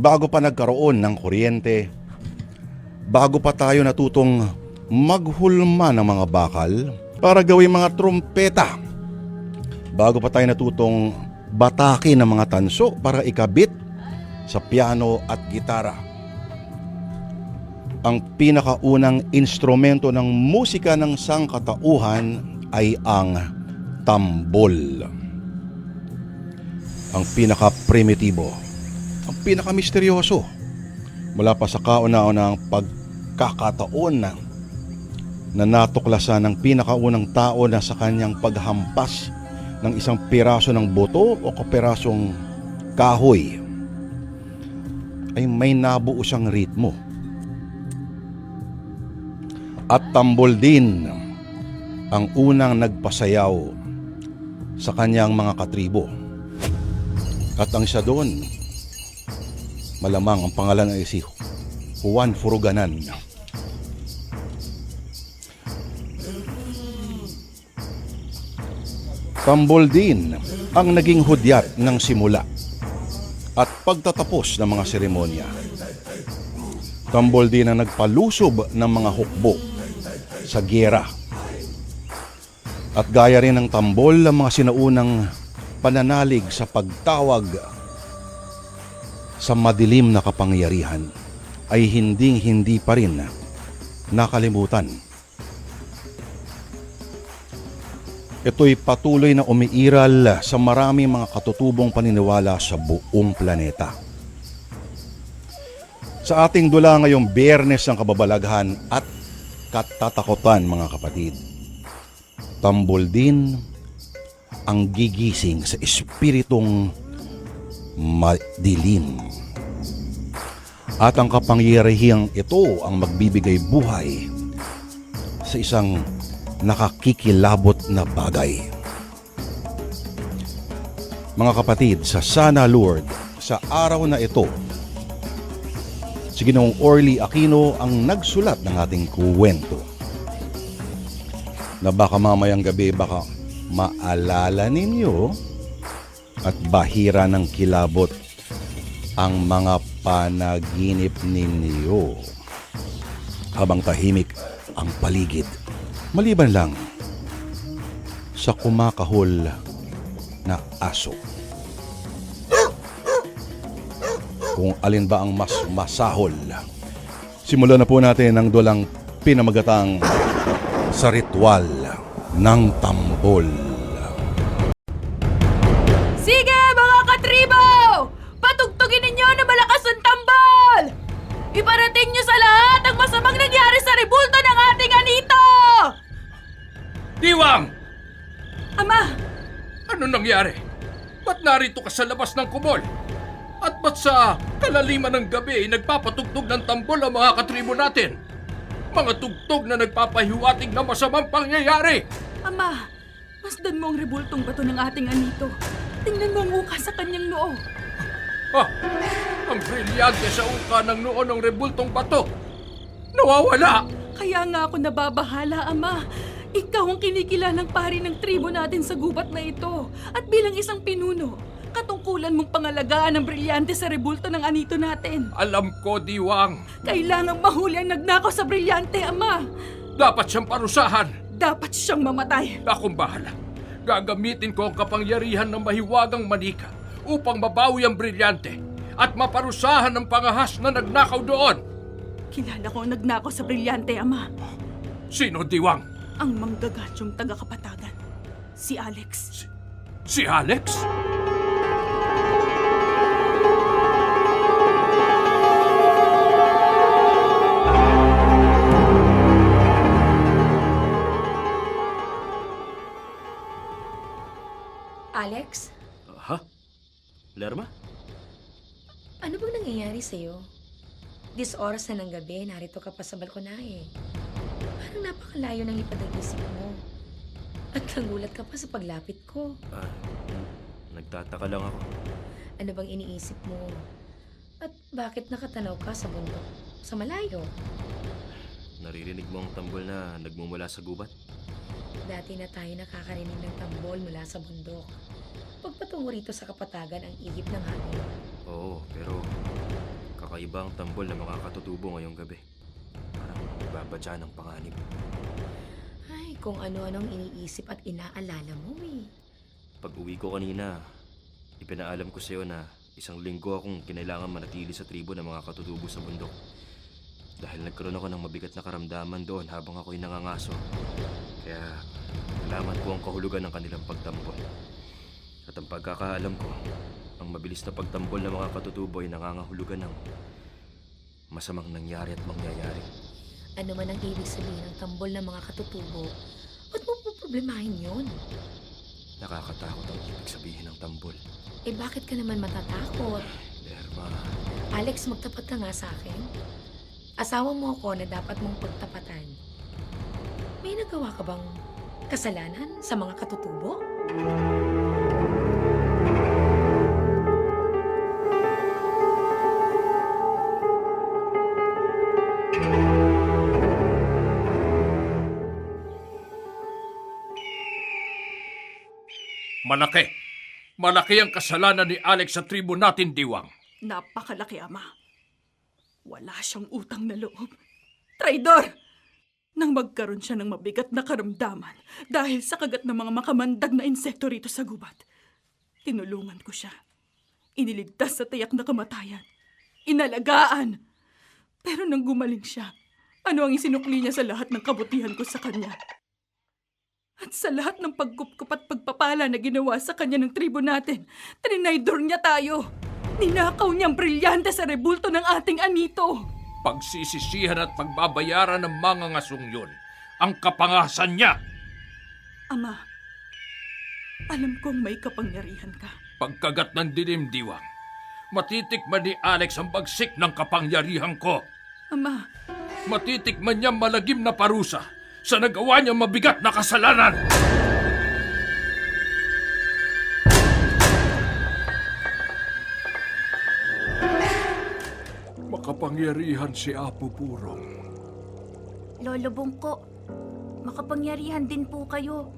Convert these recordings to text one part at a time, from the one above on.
Bago pa nagkaroon ng kuryente, bago pa tayo natutong maghulma ng mga bakal para gawing mga trumpeta, bago pa tayo natutong batakin ng mga tanso para ikabit sa piano at gitara, ang pinakaunang instrumento ng musika ng sangkatauhan ay ang tambol. Ang pinaka-primitibo, ang pinaka-misteryoso, mula pa sa kauna-unang pagkakataon na natuklasan ng pinakaunang tao na sa kanyang paghampas ng isang piraso ng buto o kapirasong kahoy ay may nabuo siyang ritmo. At tambol din ang unang nagpasayaw sa kanyang mga katribo. At ang isa doon, malamang ang pangalan ay si Juan Furuganan. Tambol din ang naging hudyat ng simula at pagtatapos ng mga seremonya. Tambol din ang nagpalusob ng mga hukbo sa giyera. At gaya rin ng tambol ang mga sinaunang pananalig sa pagtawag sa madilim na kapangyarihan ay hindi pa rin nakalimutan. Ito'y patuloy na umiiral sa maraming mga katutubong paniniwala sa buong planeta. Sa ating dula ngayong Biyernes ng Kababalaghan at Katatakutan, mga kapatid, tambol din ang gigising sa espiritong madilim. At ang kapangyarihang ito ang magbibigay buhay sa isang nakakikilabot na bagay. Mga kapatid, sa Sana Lord, sa araw na ito, si Ginoong Orly Aquino ang nagsulat ng ating kuwento na baka mamayang gabi baka maalala ninyo at bahira ng kilabot ang mga panaginip ninyo habang tahimik ang paligid, maliban lang sa kumakahol na aso. Kung alin ba ang mas masahol? Simulan na po natin ang dulang pinamagatang sa ritual ng tambol. Sige mga katribo! Patugtugin ninyo na malakas ang tambol! Iparating nyo sa lahat ang masamang nangyari sa rebulto ng ating anito! Diwang! Ama! Ano nangyari? Ba't narito ka sa labas ng kubol? At ba't sa kalaliman ng gabi nagpapatugtog ng tambol ang mga katribo natin? Mga tugtog na nagpapahiwatig ng masamang pangyayari! Ama! Masdan mo ang rebultong bato ng ating anito. Tingnan mo ang uka sa kanyang noo. Ha! Ang brilyante sa uka ng noo ng rebultong bato! Nawawala! Kaya nga ako nababahala, Ama. Ikaw ang kinikilalang pari ng tribo natin sa gubat na ito. At bilang isang pinuno, katungkulan mong pangalagaan ang brilyante sa rebulto ng anito natin. Alam ko, Diwang. Kailangang mahuli ang nagnakaw sa brilyante, Ama. Dapat siyang parusahan. Dapat siyang mamatay. Akong bahala. Gagamitin ko ang kapangyarihan ng mahiwagang manika upang mabawi ang brilyante at maparusahan ang pangahas na nagnakaw doon. Kilala ko ang nagnakaw sa brilyante, Ama. Sino, Diwang? Ang manggagatyong taga-Kapatagan. Si Alex. Si Alex? Alex, Ha? Lerma? ano bang nangyayari sa'yo? This oras na ng gabi, narito ka pa sa balkonahe. Parang napakalayo ng lipad ng isip mo. At nagulat ka pa sa paglapit ko. Nagtataka lang ako. Ano bang iniisip mo? At bakit nakatanaw ka sa bundok? Sa malayo? Naririnig mo ang tambol na nagmumula sa gubat? Dati na tayo nakakarinig ng tambol mula sa bundok. Pagpatungo rito sa Kapatagan ang igip ng hangin. Oo, pero Kakaiba ang tambol ng mga katutubo ngayong gabi. Parang nagbabadya ng panganib. Ay, kung ano-anong iniisip at inaalala mo eh. Pag uwi ko kanina, ipinaalam ko sa'yo na 1 linggo akong kinailangan manatili sa tribo ng mga katutubo sa bundok. Dahil nagkaroon ako ng mabigat na karamdaman doon habang ako'y nangangaso. Kaya nalaman ko ang kahulugan ng kanilang pagtambol. At ang pagkakaalam ko, ang mabilis na pagtambol ng mga katutubo ay nangangahulugan ng masamang nangyari at mangyayari. Ano man ang ibig sabihin ng tambol ng mga katutubo, ba't mo poproblemahin yun? Nakakatakot ang ibig sabihin ng tambol. Eh bakit ka naman matatakot? Lerma, Alex, magtapat ka nga sa akin. Asawa mo ako na dapat mong pagtapatan. May nagawa ka bang kasalanan sa mga katutubo? Malaki. Malaki ang kasalanan ni Alex sa tribo natin, Diwang. Napakalaki, Ama. Wala siyang utang na loob. Traidor! Nang magkaroon siya ng mabigat na karamdaman dahil sa kagat ng mga makamandag na insekto rito sa gubat, tinulungan ko siya. Iniligtas sa tiyak na kamatayan. Inalagaan. Pero nang gumaling siya, ano ang isinukli niya sa lahat ng kabutihan ko sa kanya? At sa lahat ng pagkupkup at pagpapala na ginawa sa kanya ng tribo natin, trinaydor niya tayo. Ninakaw niyang brilyante sa rebulto ng ating anito. Pagsisisihan at pagbabayaran ng mga ngasong yun ang kapangasan niya. Ama, alam kong may kapangyarihan ka. Pagkagat ng dilim, Diwang, matitikman ni Alex ang bagsik ng kapangyarihan ko. Ama, Matitikman niya malagim na parusa sa nagawa niyang mabigat na kasalanan. Makapangyarihan si Apo Purong. Lolo Bungko, makapangyarihan din po kayo.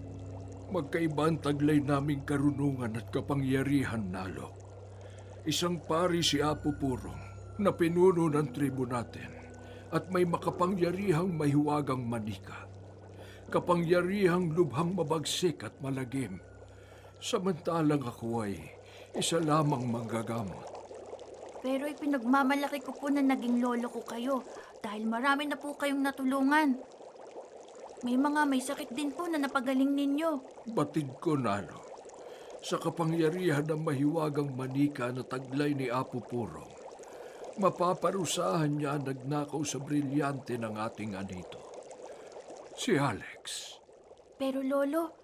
Magkaiba ang taglay naming karunungan at kapangyarihan, Nalo. Isang pari si Apo Purong na pinuno ng tribo natin at may makapangyarihang mahiwagang manika. Kapangyarihang lubhang mabagsik at malagim. Samantalang ako ay isa lamang manggagamot. Pero ipinagmamalaki ko po na naging lolo ko kayo dahil marami na po kayong natulungan. May mga may sakit din po na napagaling ninyo. Batid ko, Nalo, sa kapangyarihan ng mahiwagang manika na taglay ni Apo Purong, mapaparusahan niya ang nagnakaw sa brilyante ng ating anito, si Alex. Pero lolo,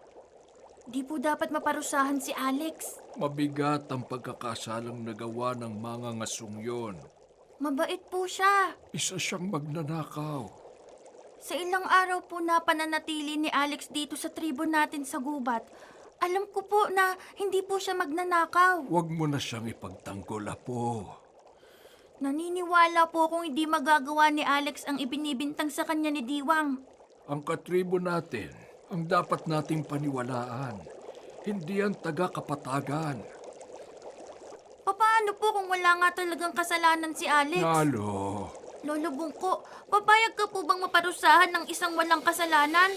di po dapat maparusahan si Alex. Mabigat ang pagkakasalang nagawa ng mga ngasong yon. Mabait po siya. Isa siyang magnanakaw. Sa ilang araw po na pananatili ni Alex dito sa tribo natin sa gubat, alam ko po na hindi po siya magnanakaw. Huwag mo na siyang ipagtanggol, Apo. Naniniwala po kung hindi magagawa ni Alex ang ibinibintang sa kanya ni Diwang. Ang katribo natin ang dapat nating paniwalaan, hindi ang taga-kapatagan. Paano po kung wala nga talagang kasalanan si Alex? Nalo, Lolo Bungko, papayag ka po bang maparusahan ng isang walang kasalanan?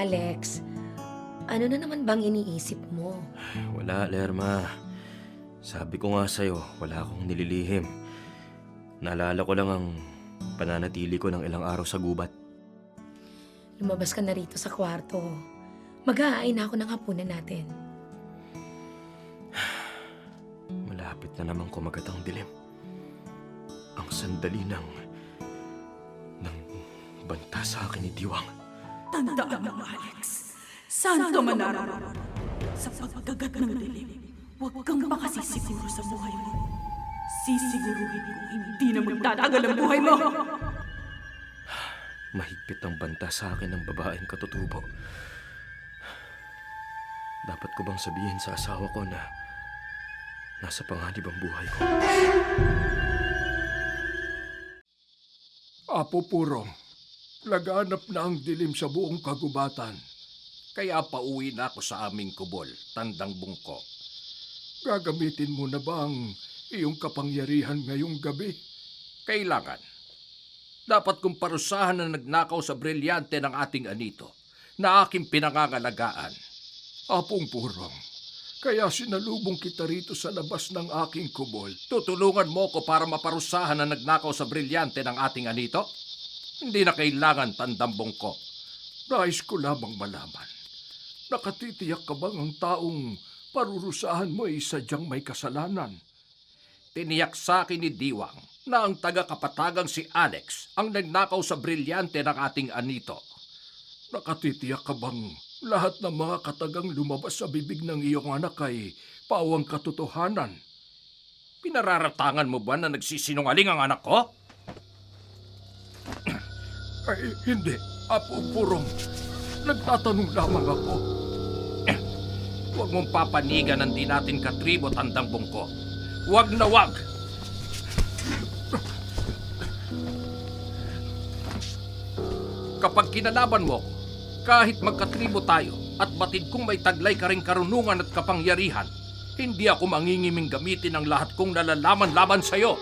Alex, ano na naman bang iniisip mo? Wala, Lerma. Sabi ko nga sa'yo, wala akong nililihim. Naalala ko lang ang pananatili ko ng ilang araw sa gubat. Lumabas ka na rito sa kwarto. Mag-aaay na ako ng hapunan natin. Malapit na naman kumagat ang dilim. Ang sandali ng banta sa akin ni Diwang. tandaan mo, Alex. Santo man araw. Sa pagkagat ng dilim, huwag kang makasisiguro sa buhay mo. Sisiguruhin ko hindi na magtatagal ang buhay mo. Mahigpit ang banta sa akin ng babaeng katutubo. Dapat ko bang sabihin sa asawa ko na nasa panganib ang buhay ko? Apo Purong, laganap na ang dilim sa buong kagubatan. Kaya pauwi na ako sa aming kubol, Tandang Bungko. Gagamitin mo na ba ang iyong kapangyarihan ngayong gabi? Kailangan. Dapat kong parusahan na nagnakaw sa brilyante ng ating anito na aking pinangangalagaan. Apong Purong, kaya sinalubong kita rito sa labas ng aking kubol. Tutulungan mo ko para maparusahan na nagnakaw sa brilyante ng ating anito? Hindi na kailangan, Tandang Bungko. Nais ko lamang malaman. Nakatitiyak ka bang ang taong parurusahan mo ay sadyang may kasalanan? Tiniyak sa akin ni Diwang na ang taga-kapatagang si Alex ang nagnakaw sa brilyante ng ating anito. Nakatitiyak ka bang lahat ng mga katagang lumabas sa bibig ng iyong anak ay pawang katotohanan? Pinararatangan mo ba na nagsisinungaling ang anak ko? Ay, hindi. Apo Purong, nagtatanong lamang ako. Huwag mong papanigan ang di natin katribo, Tandang Bungko. Huwag na huwag! Kapag kinalaban mo, kahit magkatribo tayo at batid kong may taglay ka ring karunungan at kapangyarihan, hindi ako mangingiming gamitin ang lahat kong nalalaman laban sa'yo.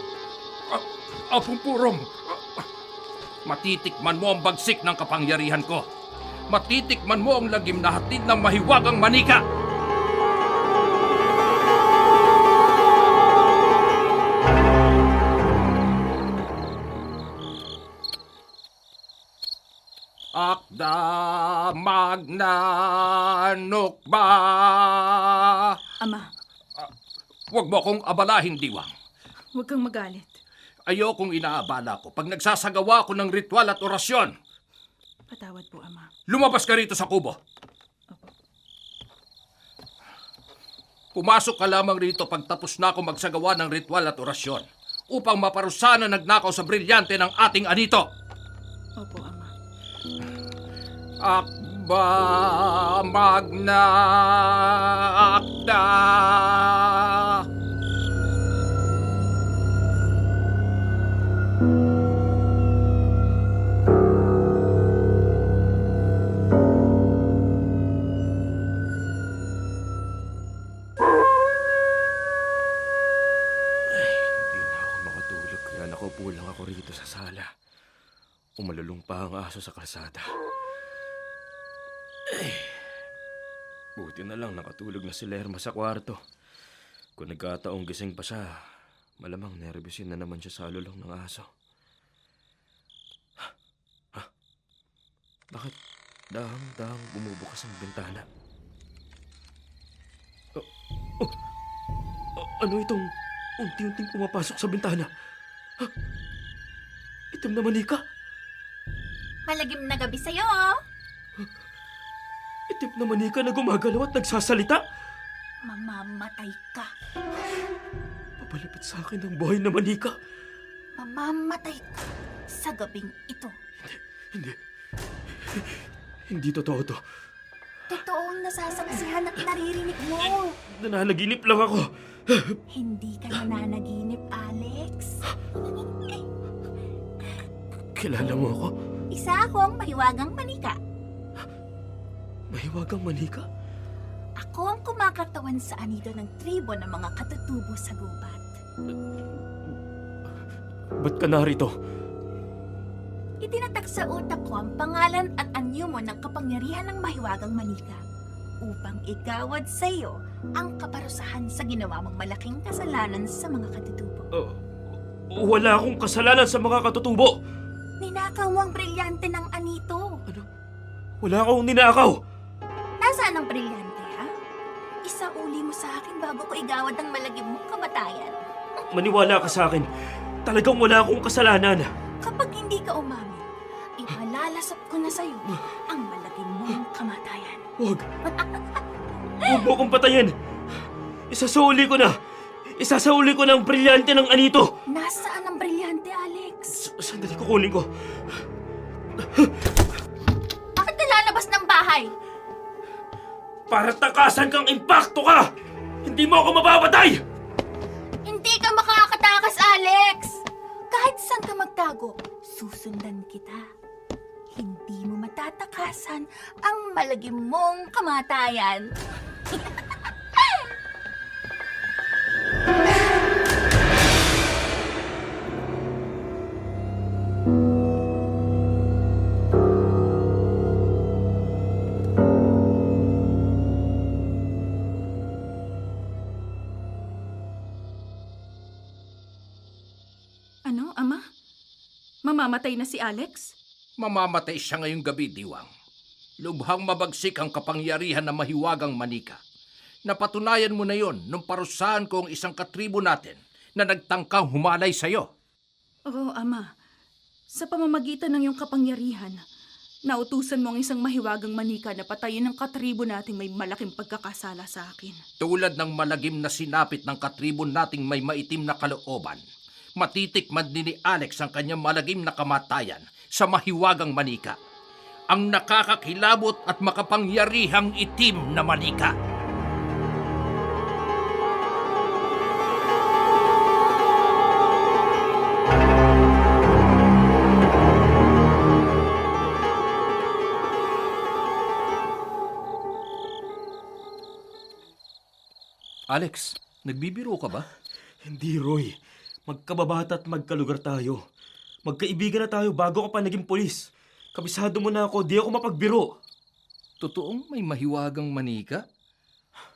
Apong Purong, matitikman mo ang bagsik ng kapangyarihan ko. Matitikman mo ang lagim na hatid ng mahiwagang manika. Akda magnanukba. Ama, Huwag mo akong abalahin, Diwang. huwag kang magalit. Ayokong inaabala ko pag nagsasagawa ko ng ritual at orasyon. Patawad po, Ama. Lumabas ka rito sa kubo. Pumasok ka lamang rito pag tapos na ako magsagawa ng ritual at orasyon upang maparusahan na nagnakaw sa brilyante ng ating anito. Opo, Ama. Akba magna akda. Hindi na ako makatulog kaya nakaupo lang ako rito sa sala. Umalulong pa ang aso sa kalsada. Buti na lang nakatulog na si Lerma sa kwarto. Kung nagkataong gising pa siya, malamang nervyusin na naman siya sa alulong ng aso. Ha? Bakit dahang-dahang bumubukas ang bintana? Ano itong unti-unting pumapasok sa bintana? Ha? Itim na manika? Malagim na gabi sa'yo. Itim na manika na gumagalaw at nagsasalita? Mamamatay ka. Papalapit sa akin ang buhay na manika. Mamamatay ka sa gabing ito. Hindi. Hindi totoo to. Totoo ang nasasaksihan at naririnig mo. Nananaginip lang ako. Hindi ka nananaginip, Alex. Kilala mo ako? Isa akong mahiwagang manika. Mahiwagang manika? Ako ang kumakatawan sa anito ng tribo ng mga katutubo sa gubat. Ba't ka narito? Itinatak sa utak ko ang pangalan at anyo mo ng kapangyarihan ng mahiwagang manika upang igawad sa iyo ang kaparusahan sa ginawa mong malaking kasalanan sa mga katutubo. Wala akong kasalanan sa mga katutubo. Ninakaw mo ang brilyante ng anito. Ano? Wala akong ninakaw. Nasaan ang brilyante, ha? Isauli mo sa akin bago ko igawad ang malagim mong kamatayan. Maniwala ka sa akin. Talagang wala akong kasalanan. Kapag hindi ka umamin, ipalalasap ko na sa'yo ang malagim mong kamatayan. Huwag. Huwag mo akong patayin. Isasauli ko na. Isasauli ko na ang brilyante ng anito. Nasaan ang brilyante, Alex? Sandali, kukunin ko. Bakit ka lalabas ng bahay? Para takasan kang impakto ka! Hindi mo ako mapapatay! Hindi ka makakatakas, Alex! Kahit saan ka magtago, susundan kita. Hindi mo matatakasan ang malagim mong kamatayan. Ano, Ama? Mamamatay na si Alex? Mamamatay siya ngayong gabi, Diwang. Lubhang mabagsik ang kapangyarihan ng mahiwagang manika. Napatunayan mo na yon nung parusahan ko ang isang katribo natin na nagtangkang humalay sa'yo. Oo, Ama. Sa pamamagitan ng iyong kapangyarihan, nautusan mo ang isang mahiwagang manika na patayin ng katribo nating may malaking pagkakasala sa akin. Tulad ng malagim na sinapit ng katribo nating may maitim na kalooban, matitikman din ni Alex ang kanyang malagim na kamatayan sa mahiwagang manika. Ang nakakakilabot at makapangyarihang itim na manika. Alex, nagbibiro ka ba? Hindi, Roy. Magkababata at magkalugar tayo. Magkaibigan na tayo bago ka pa naging pulis. Kabisado mo na ako, di ako mapagbiro. Totoong may mahiwagang manika?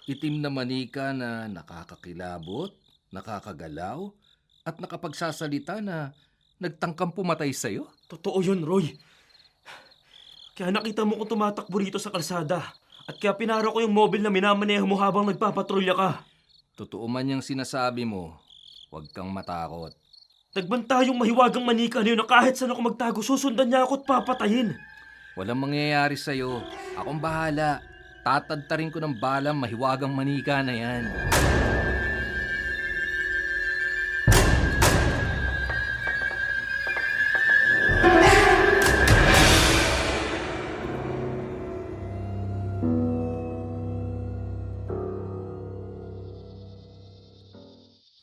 Itim na manika na nakakakilabot, nakakagalaw, at nakapagsasalita na nagtangkang pumatay sa'yo? Totoo yun, Roy. Kaya nakita mo kung tumatakbo rito sa kalsada. At kaya pinara ko yung mobile na minamaneho mo habang nagpapatrolya ka. Totoo man yung sinasabi mo, huwag kang matakot. Nagbanta yung mahiwagang manika na yun na kahit saan ako magtago, susundan niya ako at papatayin. Walang mangyayari sa'yo. Akong bahala. Tatadtarin ko ng balang mahiwagang manika na yan.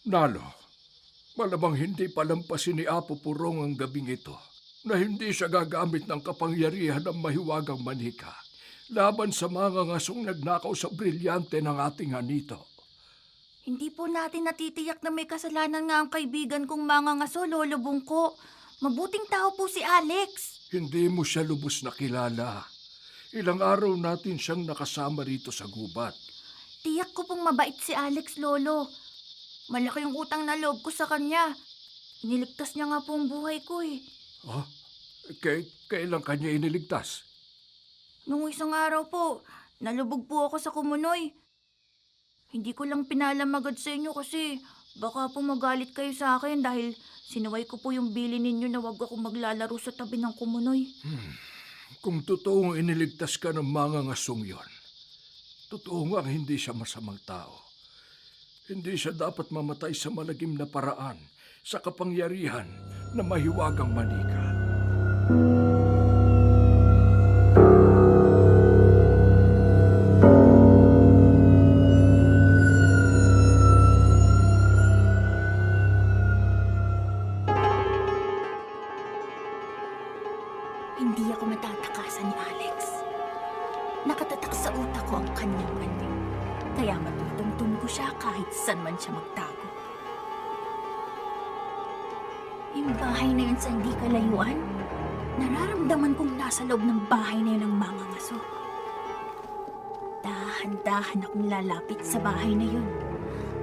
Nalo, malamang hindi palampasin ni Apo Purong ang gabing ito na hindi siya gagamit ng kapangyarihan ng mahiwagang manika laban sa mga ngasong nagnakaw sa brilyante ng ating anito. Hindi po natin natitiyak na may kasalanan nga ang kaibigan kong mga ngaso, Lolo Bungko. Mabuting tao po si Alex. Hindi mo siya lubos na kilala. Ilang araw natin siyang nakasama rito sa gubat. Tiyak ko pong mabait si Alex, Lolo. Malaki yung utang na loob ko sa kanya. Iniligtas niya nga po ang buhay ko eh. Ah, kailan kanya iniligtas? Nung isang araw po, nalubog po ako sa Kumunoy. Hindi ko lang pinalam agad sa inyo kasi baka po magalit kayo sa akin dahil sinuway ko po yung bili ninyo na wag akong maglalaro sa tabi ng Kumunoy. Kung totoong iniligtas ka ng mga ngasong yon, totoo nga hindi siya masamang tao. Hindi siya dapat mamatay sa malagim na paraan sa kapangyarihan na mahiwagang manika. Hindi ako matatakasan ni Alex. Nakatatak sa utak ko ang kanyang anyo. Kaya matutungtong ko siya kahit saan man siya magtago. Yung bahay na yun sa hindi kalayuan, nararamdaman kong nasa loob ng bahay na yun ang mga ngaso. Dahan-dahan akong lalapit sa bahay na yun.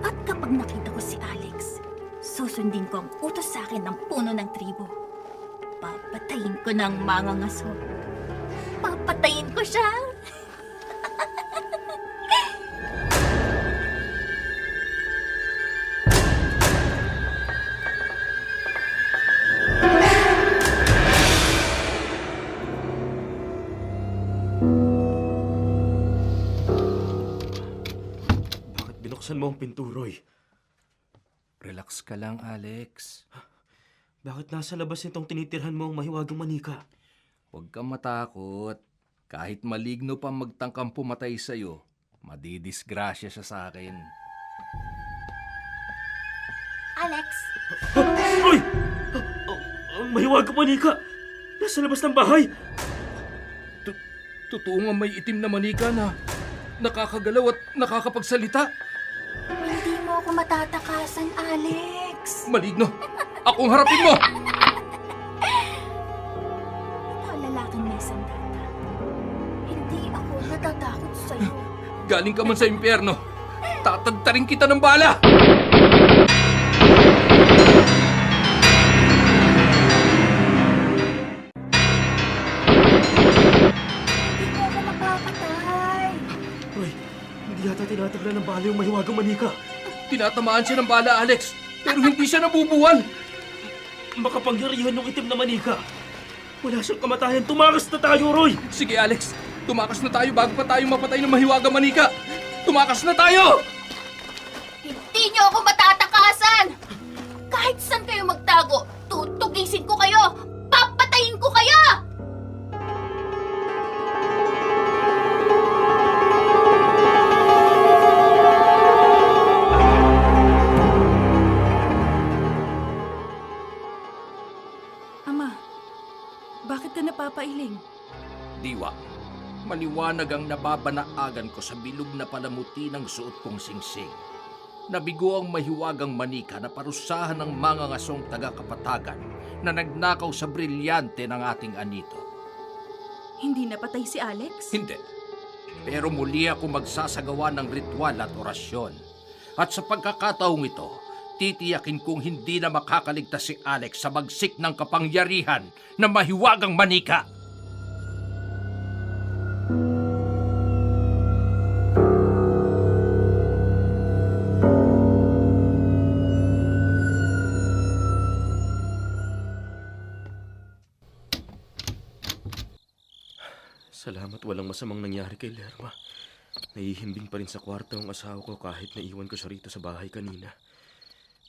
At kapag nakita ko si Alex, susundin ko ang utos sa akin ng puno ng tribo. Papatayin ko ng mga ngaso. Papatayin ko siya! Bakit binuksan mo ang pinto, Roy? Relax ka lang, Alex. Bakit nasa labas nitong tinitirhan mo ang mahiwagang manika? Huwag kang matakot. Kahit maligno pa magtangkang pumatay sa'yo, madidisgrasya siya sa akin. Alex, Roy! Ang mahiwagang manika! Nasa labas ng bahay! Totoo nga may itim na manika na nakakagalaw at nakakapagsalita. Hindi mo ako matatakasan, Alex. Maligno! Akong harapin mo! Ikaw lalaking may sandata. Hindi ako natatakot sa'yo. Galing ka man sa impyerno. Tatagtarin kita ng bala! Hindi mo ako mapapatay. Hoy, hindi yata tinataglan ng bala yung mahiwagang manika. Tinatamaan siya ng bala, Alex. Pero hindi siya nabubuwal. Makapangyarihan yung itim na manika. Wala siyang kamatayan. Tumakas na tayo, Roy! Sige, Alex. Tumakas na tayo bago pa tayo mapatay ng mahiwagang manika. Tumakas na tayo! Hindi niyo ako matatakasan! Kahit saan kayo magtago, tutugisin ko kayo! Papatayin ko kayo! Ama, bakit ka napapailing? Diwa, maliwanag ang nababanaagan ko sa bilog na palamuti ng suot kong singsing. Nabigo ang mahiwagang manika na parusahan ng mga ngasong taga-kapatagan na nagnakaw sa brilyante ng ating anito. Hindi napatay si Alex? Hindi. Pero muli ako magsasagawa ng ritual at orasyon. At sa pagkakataong ito, titiyakin kong hindi na makakaligtas si Alex sa bagsik ng kapangyarihan ng mahiwagang manika. Salamat walang masamang nangyari kay Lerma. Naihimbing pa rin sa kwarto ang asawa ko kahit naiwan ko siya rito sa bahay kanina.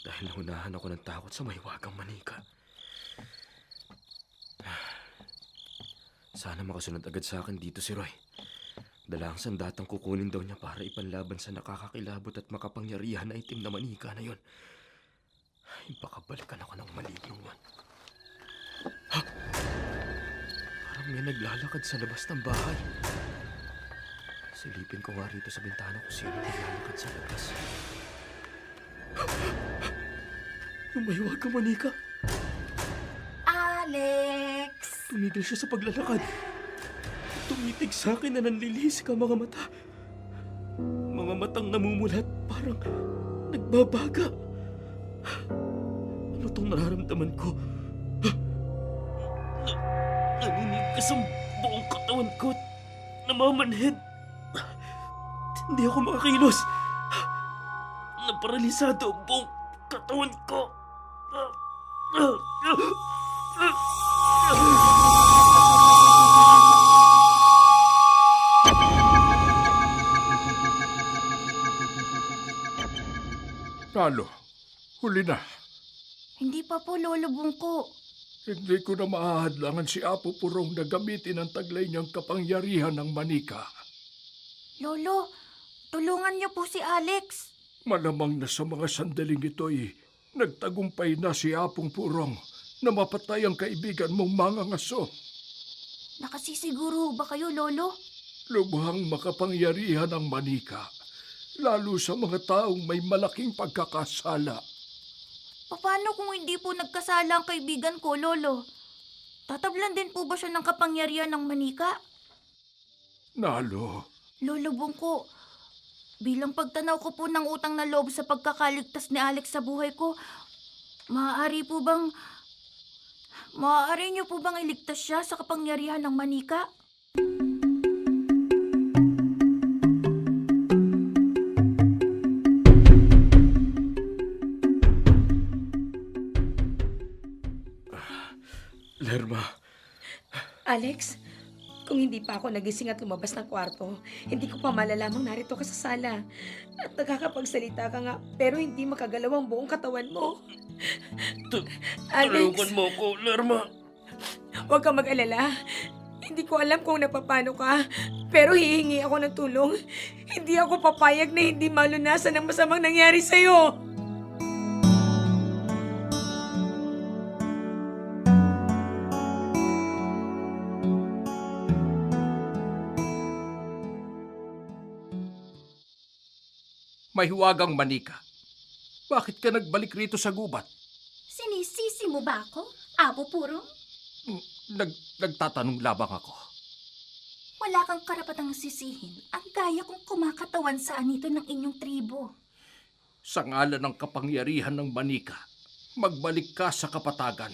Dahil nahunahan ako ng takot sa mahiwagang manika. Sana makasunod agad sa akin dito si Roy. Dala ang sandatang kukunin daw niya para ipanlaban sa nakakakilabot at makapangyarihan na itim na manika na yon. Ay, baka balikan ako ng maligno yan. Ha? Parang may naglalakad sa labas ng bahay. Silipin ko nga rito sa bintana kung sino naglalakad sa labas. Yung mahiwagang manika. Alex! Tumigil siya sa paglalakad. Tumitig sa akin na nanlilisik ang mga mata. Mga matang namumulat, parang nagbabaga. Ano tong nararamdaman ko? Naninigas ang buong katawan ko at namamanhid. Hindi ako makakilos. Naparalisado ang buong katawan ko. Lalo, huli na. Hindi pa po, Lolo Bungko. Hindi ko na mahahadlangan si Apo Purong na gamitin ang taglay niyang kapangyarihan ng manika. Lolo, tulungan niyo po si Alex. Malamang na sa mga sandaling ito'y nagtagumpay na si Apong Purong na mapatay ang kaibigan mong mga ngaso. Nakasisiguro ba kayo, Lolo? Lubhang makapangyarihan ang manika, lalo sa mga taong may malaking pagkakasala. Paano kung hindi po nagkasala ang kaibigan ko, Lolo? Tatablan din po ba siya ng kapangyarihan ng manika? Nalo, Lolo Bungko, bilang pagtanaw ko po ng utang na loob sa pagkakaligtas ni Alex sa buhay ko, maaari niyo po bang iligtas siya sa kapangyarihan ng manika? Lerma, Alex, kung hindi pa ako nagising at lumabas ng kwarto, hindi ko pa malalamang narito ka sa sala. At nakakapagsalita ka nga, pero hindi makagalaw ang buong katawan mo. Alex, tulungan mo ko, Lerma. huwag kang mag-alala. Hindi ko alam kung napapano ka, pero hihingi ako ng tulong. Hindi ako papayag na hindi malunasan ang masamang nangyari sa'yo. Mahiwagang manika. Bakit ka nagbalik rito sa gubat? Sinisisi mo ba ako, Apo Purong? Nagtatanong labang ako. Wala kang karapatang sisihin ang gaya kong kumakatawan sa anito ng inyong tribo. Sa ngalan ng kapangyarihan ng manika, magbalik ka sa kapatagan.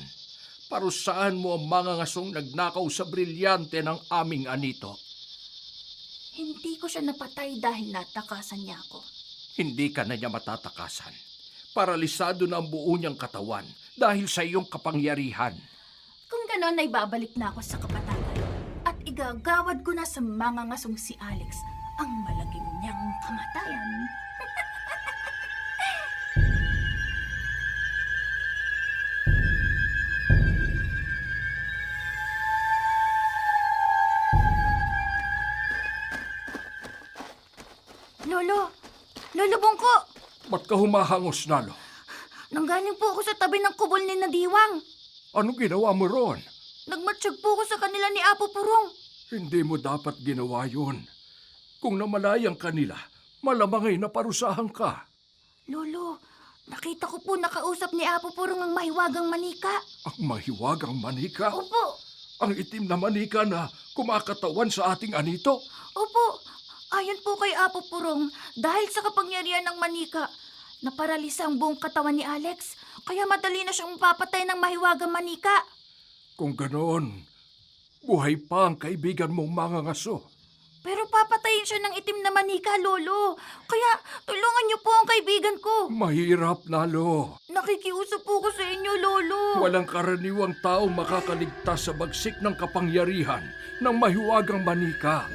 Parusahan mo ang mga ngasong nagnakaw sa brilyante ng aming anito. Hindi ko siya napatay dahil natakasan niya ako. Hindi ka na niya matatakasan. Paralisado na ang buo niyang katawan dahil sa iyong kapangyarihan. Kung ganon ay babalik na ako sa kapatagan at igagawad ko na sa mga ngasong si Alex ang malagim niyang kamatayan. Lolo Bongko! Ba't ka humahangos, Nalo? Nanggaling po ako sa tabi ng kubol ni Nadiwang. Anong ginawa mo roon? Nagmatsyag po ako sa kanila ni Apo Purong. Hindi mo dapat ginawa yun. Kung namalayang kanila, malamang ay naparusahan ka. Lolo, nakita ko po nakausap ni Apo Purong ang mahiwagang manika. Ang mahiwagang manika? Opo, Ang itim na manika na kumakatawan sa ating anito? opo. Ayon po kay Apo Purong, dahil sa kapangyarihan ng manika, naparalisa ang buong katawan ni Alex, kaya madali na siyang mapapatay ng mahiwagang manika. Kung ganoon, buhay pa ang kaibigan mong mga ngaso. Pero papatayin siya ng itim na manika, Lolo. Kaya tulungan niyo po ang kaibigan ko. Mahirap, Nalo. Nakikiusap po ko sa inyo, Lolo. Walang karaniwang tao makakaligtas sa bagsik ng kapangyarihan ng mahiwagang manika.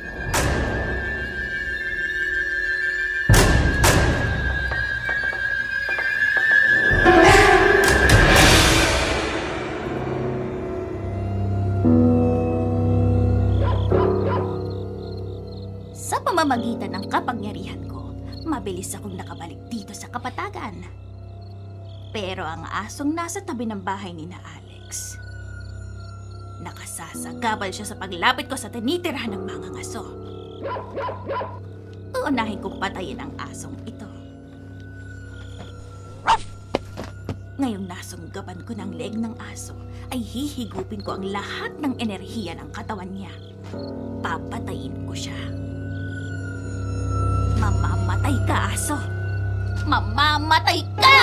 Sa pamamagitan ng kapangyarihan ko, mabilis akong nakabalik dito sa kapatagan. Pero ang asong nasa tabi ng bahay ni na Alex, nakasasagabal siya sa paglapit ko sa tinitirahan ng mga ngaso. Uunahin kong patayin ang asong ito. Ngayong nasunggaban ko ng leeg ng aso, ay hihigupin ko ang lahat ng enerhiya ng katawan niya. Papatayin ko siya. Mamamatay ka, aso! Mamamatay ka!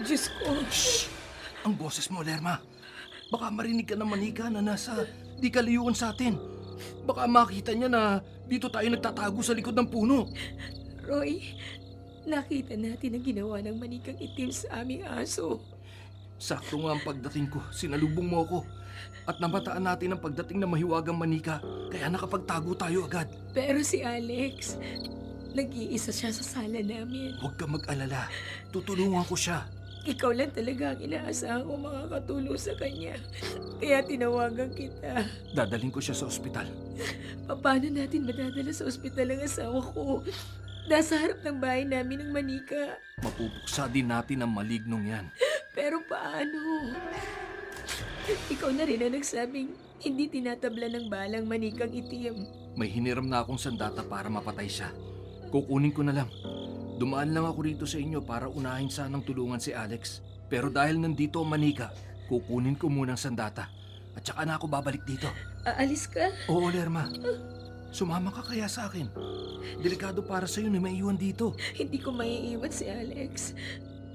Diyos ko. Ang boses mo, Lerma. Baka marinig ka ng manika na nasa di kalayuan sa atin. Baka makita niya na dito tayo nagtatago sa likod ng puno. Roy, nakita natin ang ginawa ng manikang itim sa aming aso. Sakto nga ang pagdating ko, sinalubong mo ako. At namataan natin ang pagdating ng mahiwagang manika, kaya nakapagtago tayo agad. Pero si Alex, nag-iisa siya sa sala namin. Huwag ka mag-alala, tutulungan ko siya. Ikaw lang talaga ang inaasahan ko makakatulong sa kanya. Kaya tinawagan kita. Dadaling ko siya sa ospital. Paano natin madadala sa ospital ang asawa ko? Nasa harap ng bahay namin ng manika. Mapupuksa din natin ang malignong yan. Pero paano? Ikaw na rin ang nagsabing hindi tinatabla ng balang manikang itim. May hiniram na akong sandata para mapatay siya. Kukunin ko na lang. Dumaan lang ako rito sa inyo para unahin sanang tulungan si Alex. Pero dahil nandito ang manika, kukunin ko muna ang sandata. At saka na ako babalik dito. Aalis ka? Oo, Lerma. Sumama ka kaya sa akin. Delikado para sa'yo na maiiwan dito. Hindi ko maiiwan si Alex.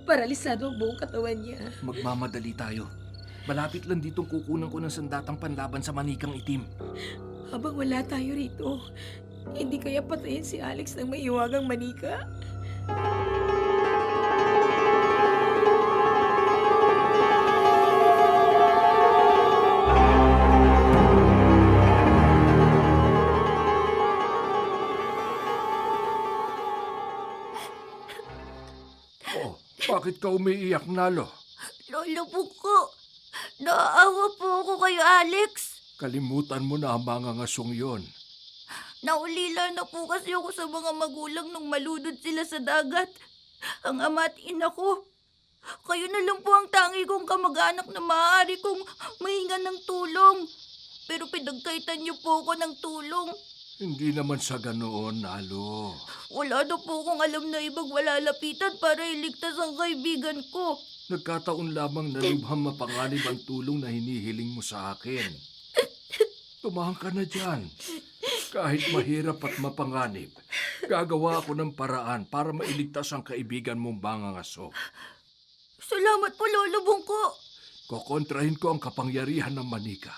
Paralisado ang buong katawan niya. Magmamadali tayo. Malapit lang ditong kukunan ko ng sandatang panlaban sa manikang itim. Habang wala tayo rito, hindi kaya patayin si Alex ng maiiwagang manika? Oh, bakit ka umiiyak, Nalo? Lolo Bongko, naaawa po ako kay Alex. Kalimutan mo na ang mga ngasong yon. Naulila na po kasi ako sa mga magulang nung malunod sila sa dagat. Ang ama at ina ko. Kayo na lang po ang tangi kong kamag-anak na maaari kong mahingan ng tulong. Pero pinagkaitan niyo po ako ng tulong. Hindi naman sa ganoon, Nalo. Wala na po akong alam na ibang malalapitan para iligtas ang kaibigan ko. Nagkataon lamang na lubhang mapanganib ang tulong na hinihiling mo sa akin. Tumahan ka na dyan. Kahit mahirap at mapanganib, gagawa ako ng paraan para mailigtas ang kaibigan mong bangangaso. Salamat po, Lolo Bungko. Kokontrahin ko ang kapangyarihan ng manika.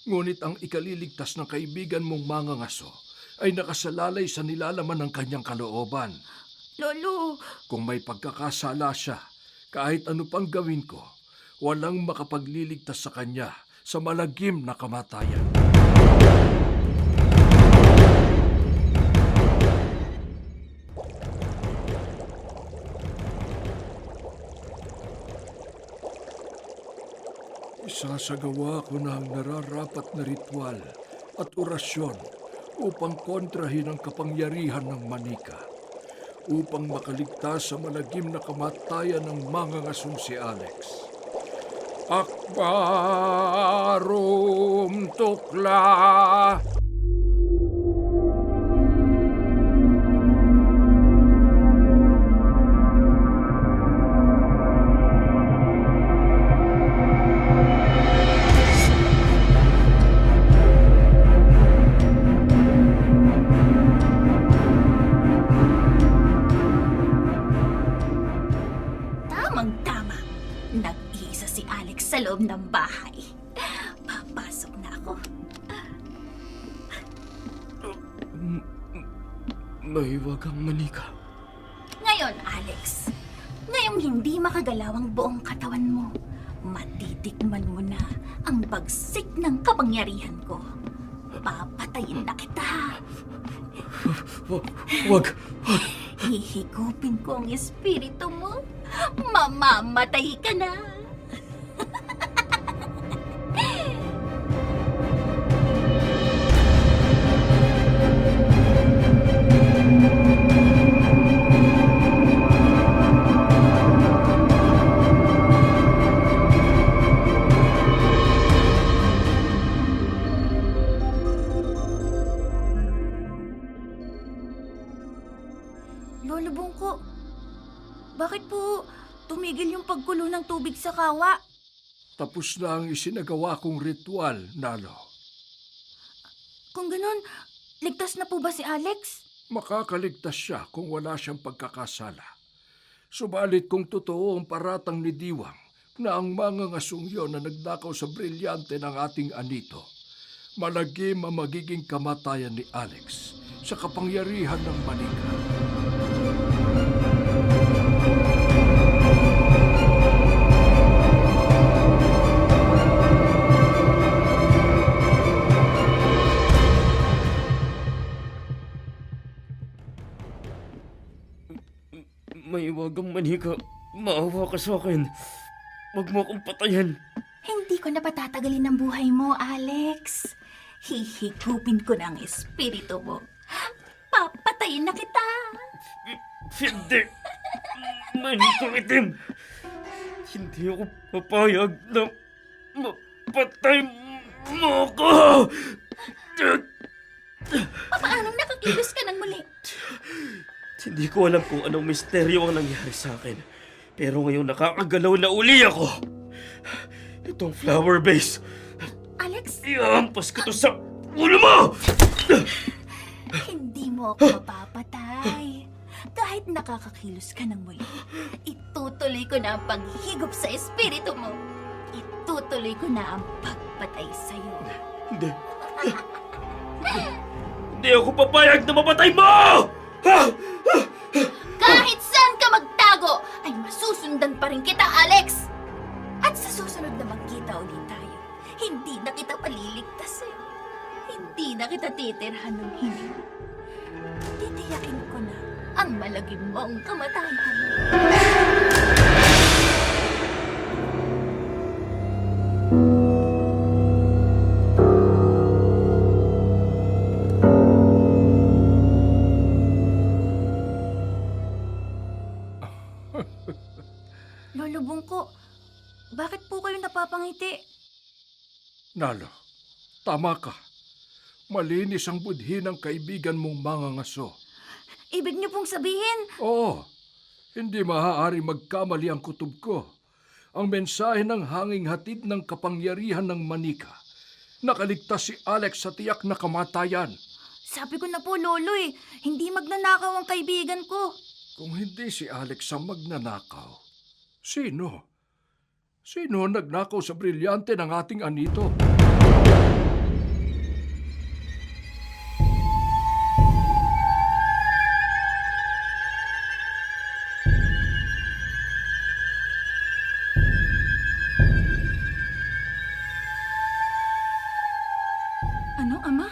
Ngunit ang ikaliligtas ng kaibigan mong mangangaso ay nakasalalay sa nilalaman ng kanyang kalooban. Lolo, Kung may pagkakasala siya, kahit ano pang gawin ko, walang makapagliligtas sa kanya sa malagim na kamatayan. Isasagawa ko na ang nararapat na ritual at orasyon upang kontrahin ang kapangyarihan ng manika, upang makaligtas sa malagim na kamatayan ng mangangasong si Alex. Akbarum tukla! tamang-tama. Nag-iisa si Alex sa loob ng bahay. Papasok na ako. Mahiwagang manika. Ngayon, Alex, ngayong hindi makagalaw ang buong katawan mo, matitikman mo na ang bagsik ng kapangyarihan ko. Papatayin na kita. Wag! Hihigupin ko ang espiritu mo. Mamamatay ka na. Lolo Bungko, bakit po tumigil yung pagkulo ng tubig sa kawa? Tapos na ang isinagawa kong ritual, Nalo. Kung ganon, ligtas na po ba si Alex? Makakaligtas siya kung wala siyang pagkakasala. Subalit kung totoo ang paratang ni Diwang na ang mangangasong yon na nagnakaw sa brilyante ng ating anito, malagim ang magiging kamatayan ni Alex sa kapangyarihan ng manika. Mahiwagang manika. Maawa ka sa akin. Wag mo akong patayan. Hindi ko na patatagalin ang buhay mo, Alex. Hihigupin ko na ang espiritu mo. Papatayin na kita. Hindi! Manikang itim! Hindi ako papayag na mapatay mo ako! Paano nakakilos ka ng muli? Hindi ko alam kung anong misteryo ang nangyari sa akin. Pero ngayon nakakagalaw na uli ako. Itong flower vase. Alex, Iampas ko to sa ulo mo! hindi mo ako mapapatay. Kahit nakakakilos ka ng muli, itutuloy ko na ang paghigop sa espiritu mo. Itutuloy ko na ang pagpatay sa'yo. Hindi. Hindi ako papayag na mapatay mo! Ha! Kahit saan ka magtago, ay masusundan pa rin kita, Alex! At sa susunod na magkita ulit tayo, hindi na kita paliligtas sa'yo. Hindi na kita titirhan ng hiling. Titiyakin ko na ang malagim mong kamatayan. Lolo Bungko, bakit po kayo napapangiti? Nalo, tama ka. Malinis ang budhi ng kaibigan mong mangangaso. Ibig niyo pong sabihin, Oo, hindi maaari magkamali ang kutob ko. Ang mensahe ng hanging hatid ng kapangyarihan ng manika. Nakaligtas si Alex sa tiyak na kamatayan. sabi ko na po, Lolo hindi magnanakaw ang kaibigan ko. Kung hindi si Alex ang magnanakaw, sino? Sino ang nagnakaw sa brilyante ng ating anito? Ano, Ama?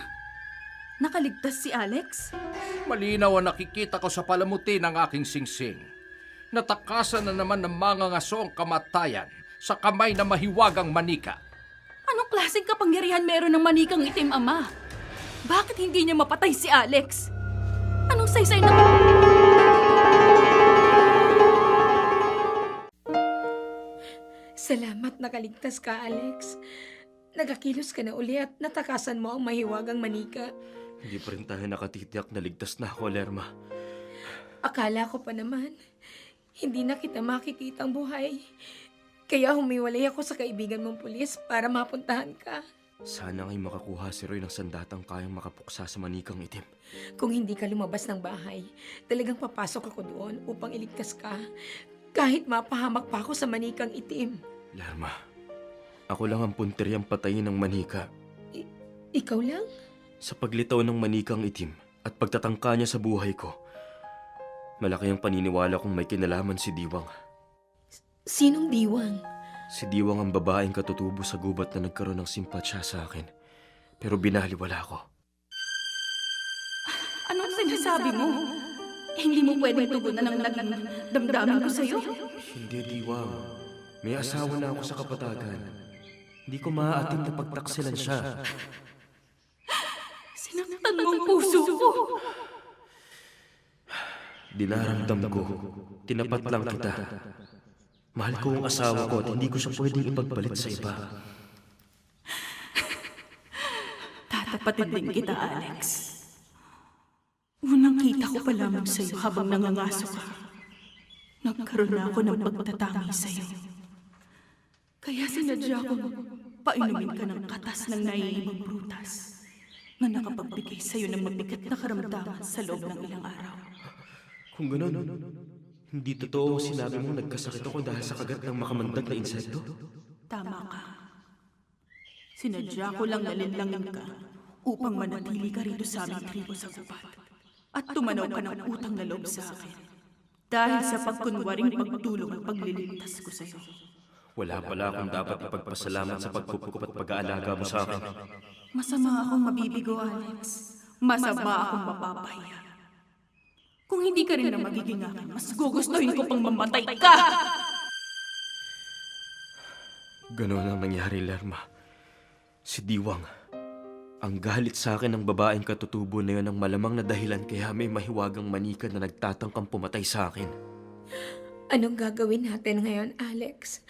Nakaligtas si Alex? Malinaw ang nakikita ko sa palamuti ng aking singsing. Natakasan na naman ng mga ngaso ang kamatayan sa kamay na mahiwagang manika. Anong klaseng kapangyarihan meron ng manikang itim, Ama? Bakit hindi niya mapatay si Alex? Anong saysay na... Salamat nakaligtas ka, Alex. Nagakilos ka na uli at natakasan mo ang mahiwagang manika. Hindi pa rin tayo nakatitiyak na ligtas na ako, Lerma. Akala ko pa naman, hindi na kita makikitang buhay. Kaya humiwalay ako sa kaibigan mong pulis para mapuntahan ka. Sana nga'y makakuha si Roy ng sandatang kayang makapuksa sa manikang itim. Kung hindi ka lumabas ng bahay, talagang papasok ako doon upang iligtas ka. Kahit mapahamak pa ako sa manikang itim. Lerma, ako lang ang punteryang patayin ng manika. Ikaw lang? Sa paglitaw ng manikang itim at pagtatangka niya sa buhay ko, malaki ang paniniwala kong may kinalaman si Diwang. Sinong Diwang? Si Diwang ang babaeng katutubo sa gubat na nagkaroon ng simpatsya sa akin. Pero binaliwala ko. Anong sinasabi mo? Hindi mo pwedeng tugunan ang naging damdamin ko sa'yo? Hindi, Diwang. May asawa na ako sa kapatagan. Hindi ko maaating na pagtaksilan siya. Sinaktan mo ang puso ko. Dinaramdam ko, tinapat lang kita. Mahal ko ang asawa ko at hindi ko siya pwedeng ipagpalit sa iba. Tatapatin din kita, Alex. Unang kita ko pa lamang sa'yo habang nangangaso ka. Nagkaroon na ako ng pagtatangi sa'yo. Kaya sinadya ko painumin ka ng katas ng naiibang prutas na nakapagbigay sa'yo ng mabigat na karamdaman sa loob ng ilang araw. Kung ganun, hindi totoo sinabi mong nagkasakit ako dahil sa kagat ng makamandag na insekto? Tama ka. Sinadya ko lang nalinlangin ka upang manatili ka rito sa aming tribo sa gubat at tumanaw ka ng utang na loob sa akin dahil sa pagkunwaring pagtulong at pagliligtas ko sa'yo. Wala pala akong dapat ipagpasalamat sa pagpupup at pag-aalaga mo sa akin. Masama akong mabibigo, Alex. Masama akong mapapahiya. Kung hindi ka rin na magiging akin, mas gugustuhin ko pang mamatay ka! Ganon ang nangyari, Lerma. Si Diwang, ang galit sa akin ng babaeng katutubo na yun ang malamang na dahilan kaya may mahiwagang manika na nagtatangkang pumatay sa akin. Anong gagawin natin ngayon, Alex?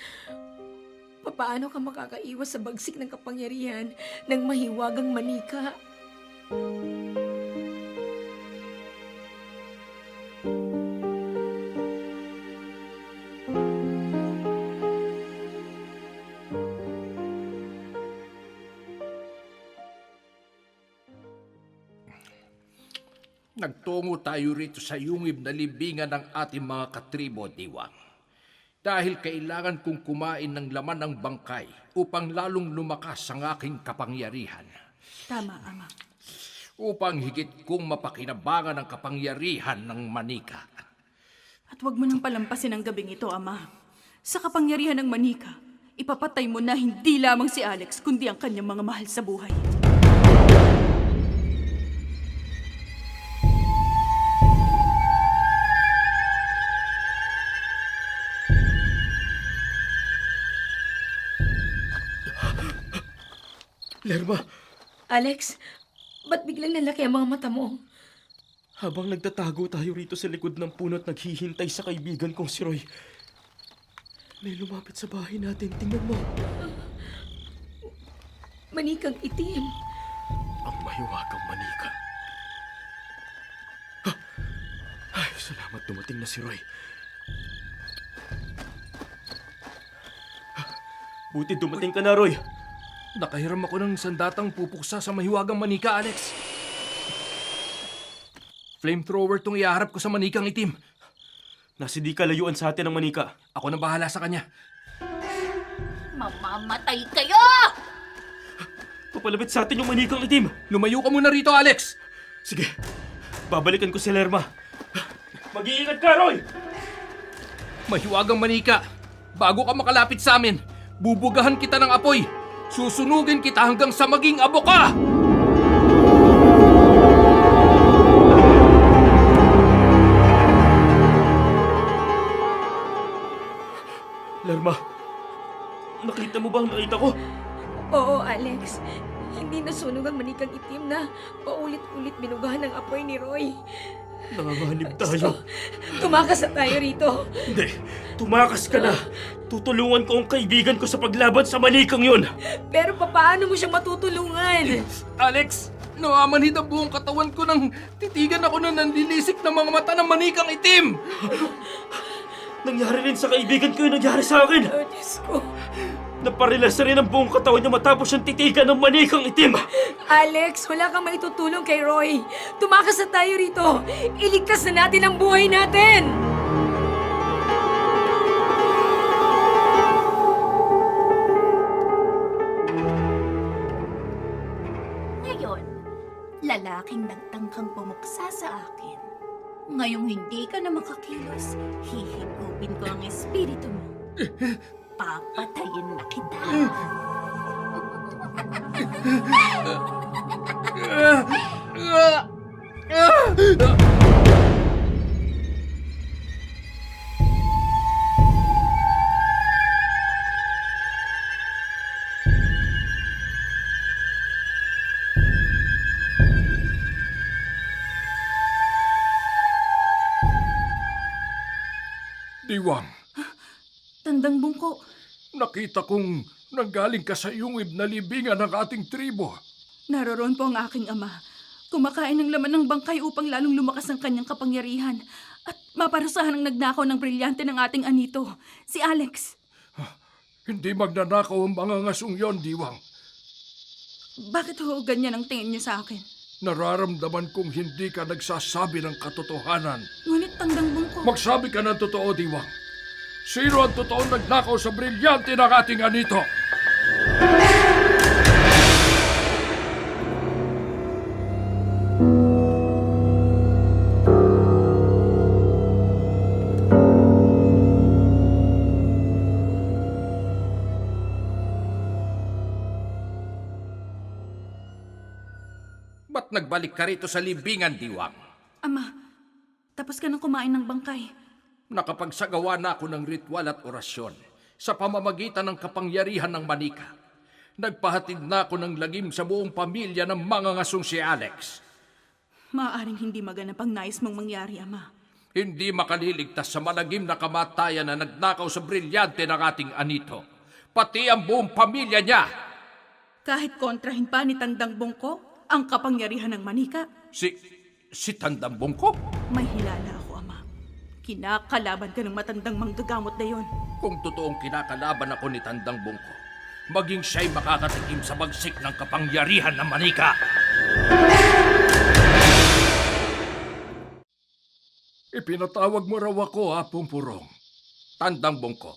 Paano ka makakaiwas sa bagsik ng kapangyarihan ng mahiwagang manika? Nagtungo tayo rito sa yungib na libingan ng ating mga katribo, Diwang. Dahil kailangan kong kumain ng laman ng bangkay upang lalong lumakas ang aking kapangyarihan. Tama, Ama. Upang higit kong mapakinabangan ang kapangyarihan ng manika. At huwag mo nang palampasin ang gabing ito, Ama. Sa kapangyarihan ng manika, ipapatay mo na hindi lamang si Alex, kundi ang kanyang mga mahal sa buhay. Lerma, Alex, ba't biglang lalaki ang mga mata mo? habang nagtatago tayo rito sa likod ng puno at naghihintay sa kaibigan kong si Roy, May lumapit sa bahay natin. Tingnan mo. Manikang itim. Ang mahiwagang manika. Ah! Ay, salamat dumating na si Roy. Ah, buti dumating ka na, Roy. Nakahiram ako ng sandatang pupuksa sa mahiwagang manika, Alex. Flamethrower tong iharap ko sa manikang itim. Nasa di kalayuan sa atin ang manika. Ako na bahala sa kanya. Mamamatay kayo! Papalapit sa atin yung manikang itim. Lumayo ka muna rito, Alex! Sige, babalikan ko si Lerma. Mag-iingat ka, Roy! Mahiwagang manika, bago ka makalapit sa amin, bubugahan kita ng apoy. Susunugin kita hanggang sa maging abo ka! Lerma, nakita mo ba ang nakita ko? Oo, Alex. Hindi nasunog ang manikang itim na paulit-ulit binugahan ng apoy ni Roy. Nanganganib tayo. Tumakas na tayo rito. Hindi, tumakas ka na. Tutulungan ko ang kaibigan ko sa paglaban sa manikang yun. Pero paano mo siyang matutulungan? Alex, namamanhid ang buong katawan ko nang titigan ako ng nanlilisik na mga mata ng manikang itim! Nangyari rin sa kaibigan ko yung nangyari sa akin. Oh, Diyos ko. Naparilas na rin ang buong katawan niya matapos siyang titigan ng manikang itim. Alex, wala kang maitutulong kay Roy. Tumakas na tayo rito. Iligtas na natin ang buhay natin. Ngayon, lalaking nagtangkang pumuksa sa akin. Ngayong hindi ka na makakilos, hihigupin ko ang espiritu mo. Papatayin na kita. Diwang, Tandang bungko. nakita kong nanggaling ka sa iyungib na libingan ng ating tribo. Naroroon po ang aking ama. Kumakain ng laman ng bangkay upang lalong lumakas ang kanyang kapangyarihan at maparusahan ang nagnakaw ng brilyante ng ating anito, si Alex. Hindi magnanakaw ang mga ngasong yon, Diwang. Bakit ho ganyan ang tingin niyo sa akin? Nararamdaman kong hindi ka nagsasabi ng katotohanan. Ngunit tandang bungko. Magsabi ka ng totoo, Diwang. Sino ang totoong nagnakaw sa brilyante ng ating anito? Ba't nagbalik ka rito sa libingan, Diwang? Ama, tapos ka nang kumain ng bangkay. Nakapagsagawa na ako ng ritual at orasyon sa pamamagitan ng kapangyarihan ng manika. Nagpahatid na ako ng lagim sa buong pamilya ng mga ngasong si Alex. Maaaring hindi maganap ang nais mong mangyari, Ama. Hindi makaliligtas sa malagim na kamatayan na nagnakaw sa brilyante ng ating anito. Pati ang buong pamilya niya. Kahit kontrahin pa ni Tandang Bungko ang kapangyarihan ng manika, Si Tandambong ko? may hilala ako, Ama. Kinakalaban ka ng matandang manggagamot na yon. Kung totoong kinakalaban ako ni Tandambong ko, maging siya'y makakatikim sa bagsik ng kapangyarihan ng manika. Ipinatawag mo raw ako, Apong Purong. Tandambong ko,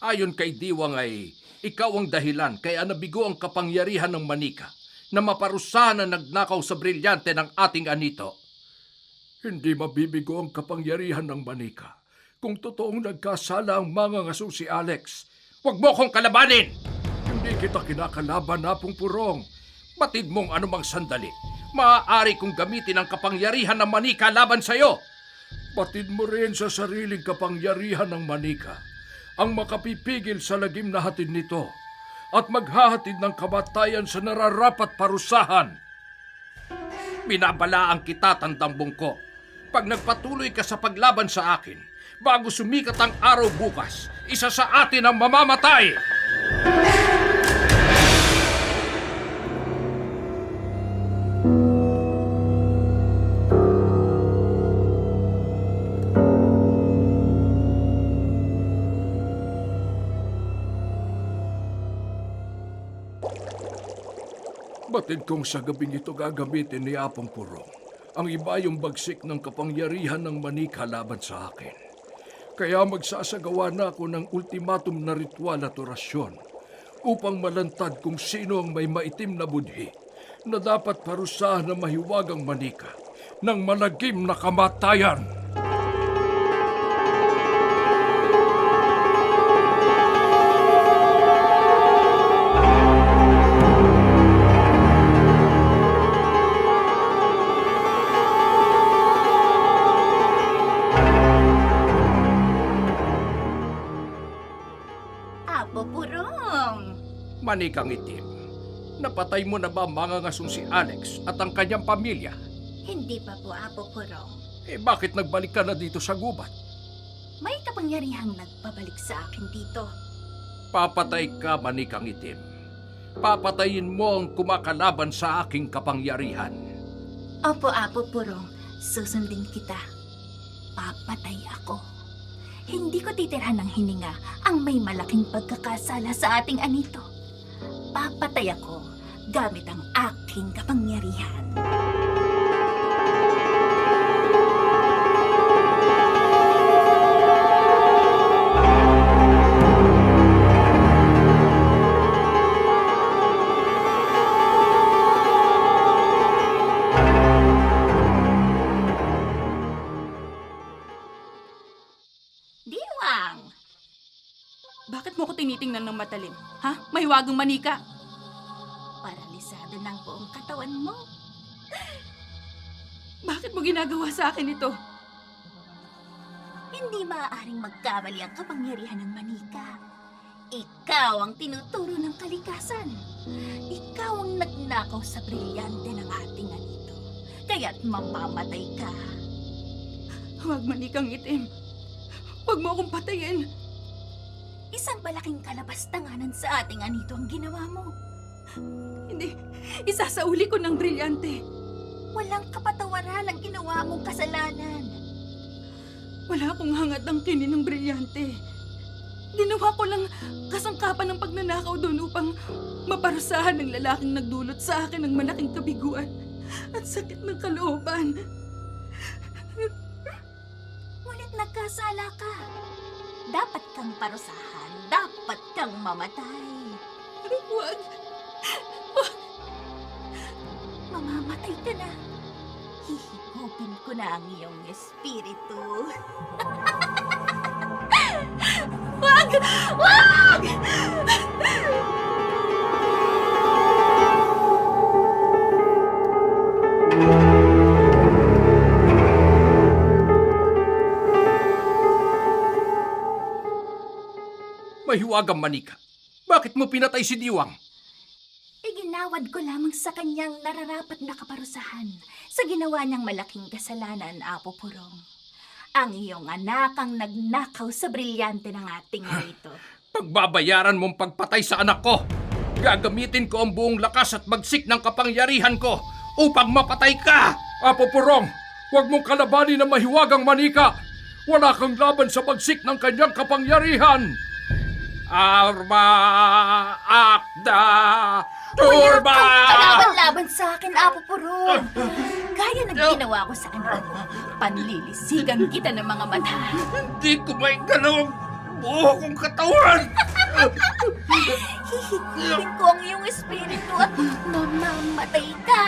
ayon kay Diwang ay ikaw ang dahilan kaya nabigo ang kapangyarihan ng manika na maparusahan na nagnakaw sa brilyante ng ating anito. Hindi mabibigo ang kapangyarihan ng manika kung totoong nagkasala ang mga ngasong si Alex. Huwag mo akong kalabanin! Hindi kita kinakalaban, Apong Purong. Batid mong anumang sandali, maaari kong gamitin ang kapangyarihan ng manika laban sa'yo. Batid mo rin sa sariling kapangyarihan ng manika ang makapipigil sa lagim na hatid nito at maghahatid ng kamatayan sa nararapat parusahan. Binabalaan kita, Tandambong ko. Pag nagpatuloy ka sa paglaban sa akin, Bago sumikat ang araw bukas, isa sa atin ang mamamatay! Batid kong sa gabing ito gagamitin ni Apong Purong. Ang iba yung bagsik ng kapangyarihan ng manika laban sa akin. Kaya magsasagawa na ako ng ultimatum na ritual at orasyon upang malantad kung sino ang may maitim na budhi na dapat parusahan ng mahiwagang manika ng malagim na kamatayan. Apo Purong! Manikang itim, napatay mo na ba ang mga ngasong si Alex at ang kanyang pamilya? Hindi pa po, Apo Purong. Bakit nagbalik ka na dito sa gubat? May kapangyarihang nagpabalik sa akin dito. Papatay ka, Manikang Itim. Papatayin mo ang kumakalaban sa aking kapangyarihan. Opo, Apo Purong. Susundin kita. Papatay ako. Hindi ko titirhan ng hininga ang may malaking pagkakasala sa ating anito. Papatay ako gamit ang aking kapangyarihan. Diwang! Bakit mo ko tinitingnan ng matalim? Ha? Mahiwagang manika. Paralisado ng buong katawan mo. Bakit mo ginagawa sa akin ito? Hindi maaaring magkamali ang kapangyarihan ng manika. Ikaw ang tinuturo ng kalikasan. Ikaw ang nagnakaw sa brilyante ng ating anito. Kaya't mamamatay ka. Huwag, Manikang Itim. Huwag mo akong patayin. Isang malaking kalabastanganan sa ating anito ang ginawa mo. Hindi. Isasauli ko ng brilyante. Walang kapatawaran ang ginawa mong kasalanan. Wala akong hangad ang kinin ng brilyante. Ginawa ko lang kasangkapan ng pagnanakaw doon upang maparusahan ng lalaking nagdulot sa akin ng malaking kabiguan at sakit ng kalooban. Ngunit nagkasala ka. Dapat kang parusahan. Dapat kang mamatay. Huwag. Mamamatay ka na. Hihigupin ko na ang iyong espiritu. Wag! Wag! Mahiwagang Manika, bakit mo pinatay si Diwang? Iginawad ko lamang sa kanyang nararapat na kaparusahan sa ginawa niyang malaking kasalanan, Apo Purong. Ang iyong anak ang nagnakaw sa brilyante ng ating nito. Pagbabayaran mong pagpatay sa anak ko. Gagamitin ko ang buong lakas at bagsik ng kapangyarihan ko upang mapatay ka! Apo Purong, huwag mong kalabanin ang mahiwagang Manika. Wala kang laban sa bagsik ng kanyang kapangyarihan. Arma Akda Turba! Kalaban-laban sa akin, Apo Purong. Gaya ng ginawa ko sa anak mo, panlilisigan kita ng mga mata. Hindi ko may galawang buo kong katawan! Hihigupin ko ang iyong espiritu at mamamatay ka.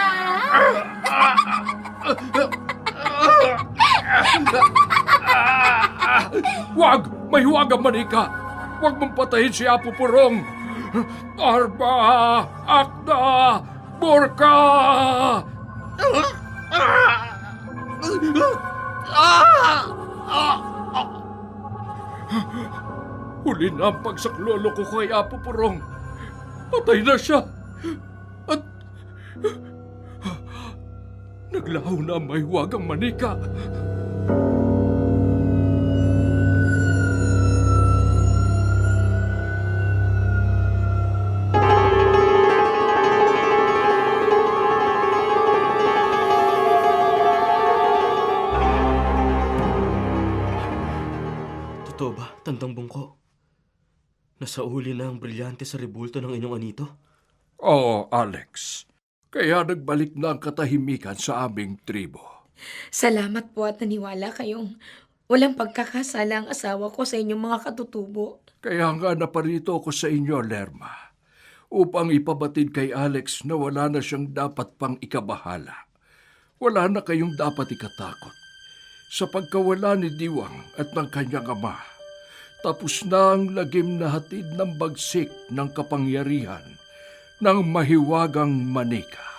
Wag! Mahiwagang Manika! Huwag mong patayin si Apo Purong! Arba! Akda! Burka! Huli na ang pagsaklolo ko kay Apo Purong. Patay na siya. At naglaho na ang mahiwagang Manika. Totoo ba, Tandang Bungko? Nasauli na ang brilyante sa rebulto ng inyong anito? Oo, Alex. Kaya nagbalik na ang katahimikan sa aming tribo. Salamat po at naniwala kayong walang pagkakasala ang asawa ko sa inyong mga katutubo. Kaya nga naparito ako sa inyo, Lerma, upang ipabatid kay Alex na wala na siyang dapat pang ikabahala. Wala na kayong dapat ikatakot. Sa pagkawala ni Diwang at ng kanyang ama, tapos na ang lagim na hatid ng bagsik ng kapangyarihan ng mahiwagang manika.